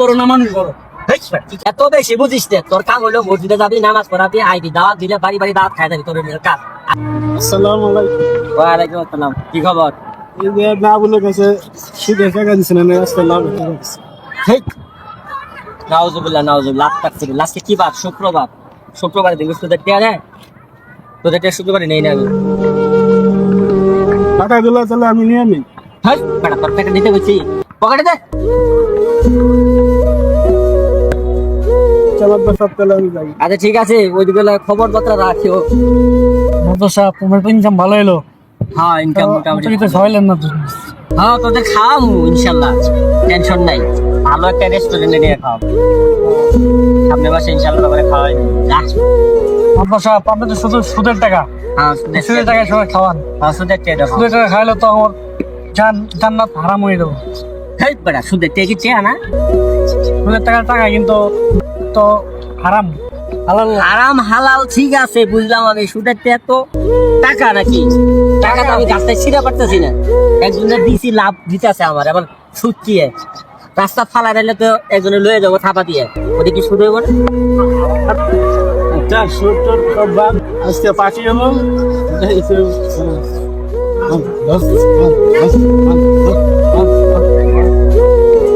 বড় না মানুষ বড়? এত বেশি বুঝিস না, তোর কাম হলো মসজিদে যাবি, নামাজ পড়াবি, আইবি, দাওয়াত দিলে বাড়ি বাড়ি দাওয়াত খাই যাবি, তোর কাজ। আসসালামু আলাইকুম। ওয়ালাইকুম আসসালাম, কি খবর? এই যে না বলে গেছে সুদের টাকা দিচ্ছেন না, আজকে লাভ হতে গেছে। ঠিক। নাউজুবিল্লাহ নাউজুবিল্লাহ, আত্মাকফিরুল্লাহ। লাস্টে কি বার? শুক্রবার। শুক্রবারে দিন তোদের টিয়া দেয়, তোদের টিয়া শুক্রবারে নেই না আমি। টাকাগুলো তাহলে আমি নিয়ে নিই। হ্যাঁ বেটা, তোর টাকা দিতে বলছি, পকেটে দে। চালার বা সব তাহলে আমি যাই। আচ্ছা ঠিক আছে, ওইদিকে খবর বার্তা রাখিও। সাহেব তোমার তো ইনকাম ভালো এলো। হ্যাঁ ইনকাম মোটামুটি। তো খাওয়াইলেন না তুমি? হ্যাঁ তোদের খাওয়াবো ইনশাল্লাহ, টেনশন নাই। ভালো একটা রেস্টুরেন্টে নিয়ে খাওয়াবো, সামনে মাসে ইনশাল্লাহ করে খাওয়াই যা। সাহেব আপনি তো শুধু সুদের টাকা, হ্যাঁ সুদের টাকায় সবাই খাওয়ান। সুদের টেয়া সুদের টাকা খাইলে তো আমার জান্নাত হারাম হয়ে যাবো। হেই বেটা, সুদের টেয়া কি চেয়া না? সুদের টাকা কিন্তু তো হারাম। আরাম হালাল ঠিক আছে বুঝলাম আমি, সুদের টেয়া তো টাকা নাকি? টাকা তো আমি গাছটায় ছিঁড়ে পারতেছি না, একজনের দিছি লাভ দিতেছে আমার, এবার সুদ কি? রাস্তা ফালা দিলে তো একজনে লয়ে যাবো থাপা দিয়ে, ওটা কি সুদ হইব না? আচ্ছা সুদ তোর সব বাদ, আজকে পার্টি হলো।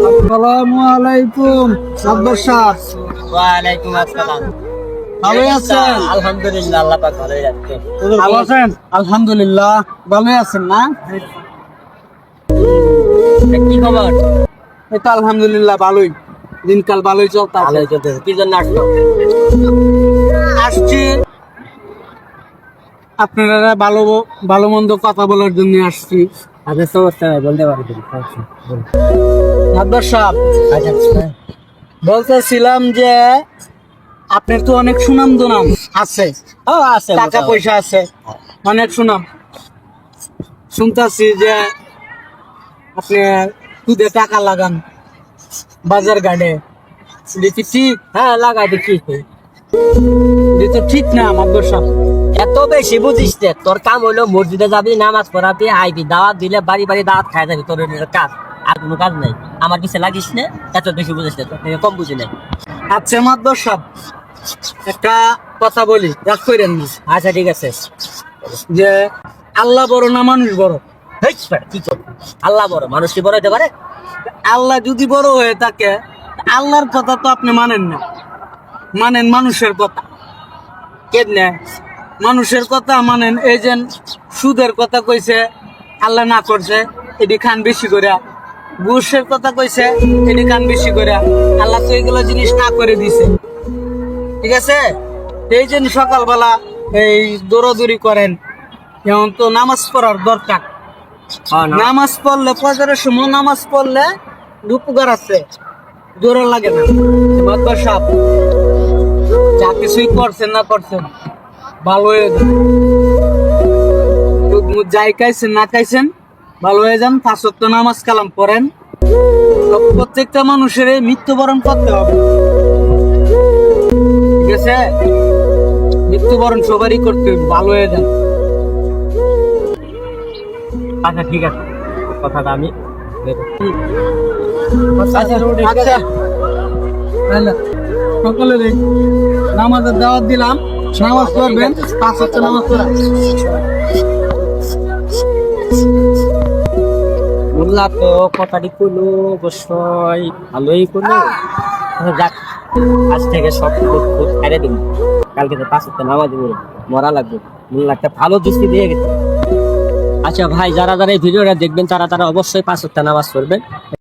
আসসালামু আলাইকুম আব্বাস সাহেব। ওয়ালাইকুম আসসালাম। ভালো আছেন? আলহামদুলিল্লাহ, আল্লাহ পাক ভালোই রাখছে। ভালো আছেন? আলহামদুলিল্লাহ ভালোই আছেন না? কি খবর? এই তো আলহামদুলিল্লাহ ভালোই, দিনকাল ভালোই চলতে আছে। ভালোই চলতেছে। কি জন্য আসলো? আসছি আপনারা ভালো ভালো মন্দ কথা বলার জন্য আসছি। আচ্ছা সমস্যা নাই, বলতে পারি তুমি। আব্বাস সাহেব বলতেছিলাম যে আপনার তো অনেক সুনাম দুনাম আছে, আছে টাকা পয়সা আছে, অনেক সুনাম। শুনতেছি যে আপনি সুদে টাকা লাগান বাজার ঘাটে, দেখি ঠিক? হ্যাঁ লাগাই দেখি। এটা তো ঠিক না আব্বাস সাহেব। এত বেশি বুঝিস না, তোর কাম হলো মসজিদে যাবি, নামাজ পড়াবি, আইবি, দাওয়াত দিলে বাড়ি বাড়ি দাওয়াত খাই যাবি, তোর কাজ। আর কোনো কাজ নাই। আমার কিছু লাগিস না, এত বেশি বুঝিস না, তোর থেকে কম বুঝি নাই। আচ্ছা আব্বাস সাহেব একটা কথা বলি, রাগ করেন না। আচ্ছা ঠিক আছে। যে আল্লাহ বড় না মানুষ বড়? হেই বেটা, কি চল? আল্লাহ বড়, মানুষ কি বড় হতে পারে? আল্লাহ যদি বড় হয়ে থাকে, আল্লাহর কথা তো আপনি মানেন না, মানেন মানুষের কথা। কেমনে মানুষের কথা মানেন? এই যে সুদের কথা কইছে, আল্লাহ না করছে, এটি খান বেশি করে। ঘুষের কথা কইছে, এটি খান বেশি করে। আল্লাহ তো এগুলো জিনিস না করে দিছে, ঠিক আছে? এই জন্য সকালবেলা এই দৌড়াদৌড়ি করেন, যেমন তো নামাজ পড়ার দরকার। নামাজ পড়লে ফজরের সময় নামাজ পড়লে উপকার আছে, জোরে লাগে না। মাতবার সাহেব যা কিছুই করছেন না করছেন ভালো হয়ে যান, যাই খাইছেন না খাইছেন ভালো হয়ে যান। 5 ওয়াক্ত নামাজ কালাম পড়েন। প্রত্যেকটা মানুষের মৃত্যুবরণ করতে হবে, ঠিক আছে? মৃত্যুবরণ সবারই করতে হবে, ভালো হয়ে যান। আচ্ছা ঠিক আছে, কথাটা আমি আচ্ছা সকালে নামাজের দাওয়াত দিলাম, নামাজ পড়বেন, 5 ওয়াক্ত নামাজ পড়া। বললা তো কথাটি করলো, অবশ্যই ভালোই করলো। যাক, আজ থেকে সব ছেড়ে দিন, কালকে তো 5 ওয়াক্ত নামাজ মরা লাগবে। মোল্লা একটা ভালো দৃষ্টি দিয়ে গেছে। আচ্ছা ভাই, যারা যারা এই ভিডিওটা দেখবেন তারা অবশ্যই 5 ওয়াক্ত নামাজ পড়বেন।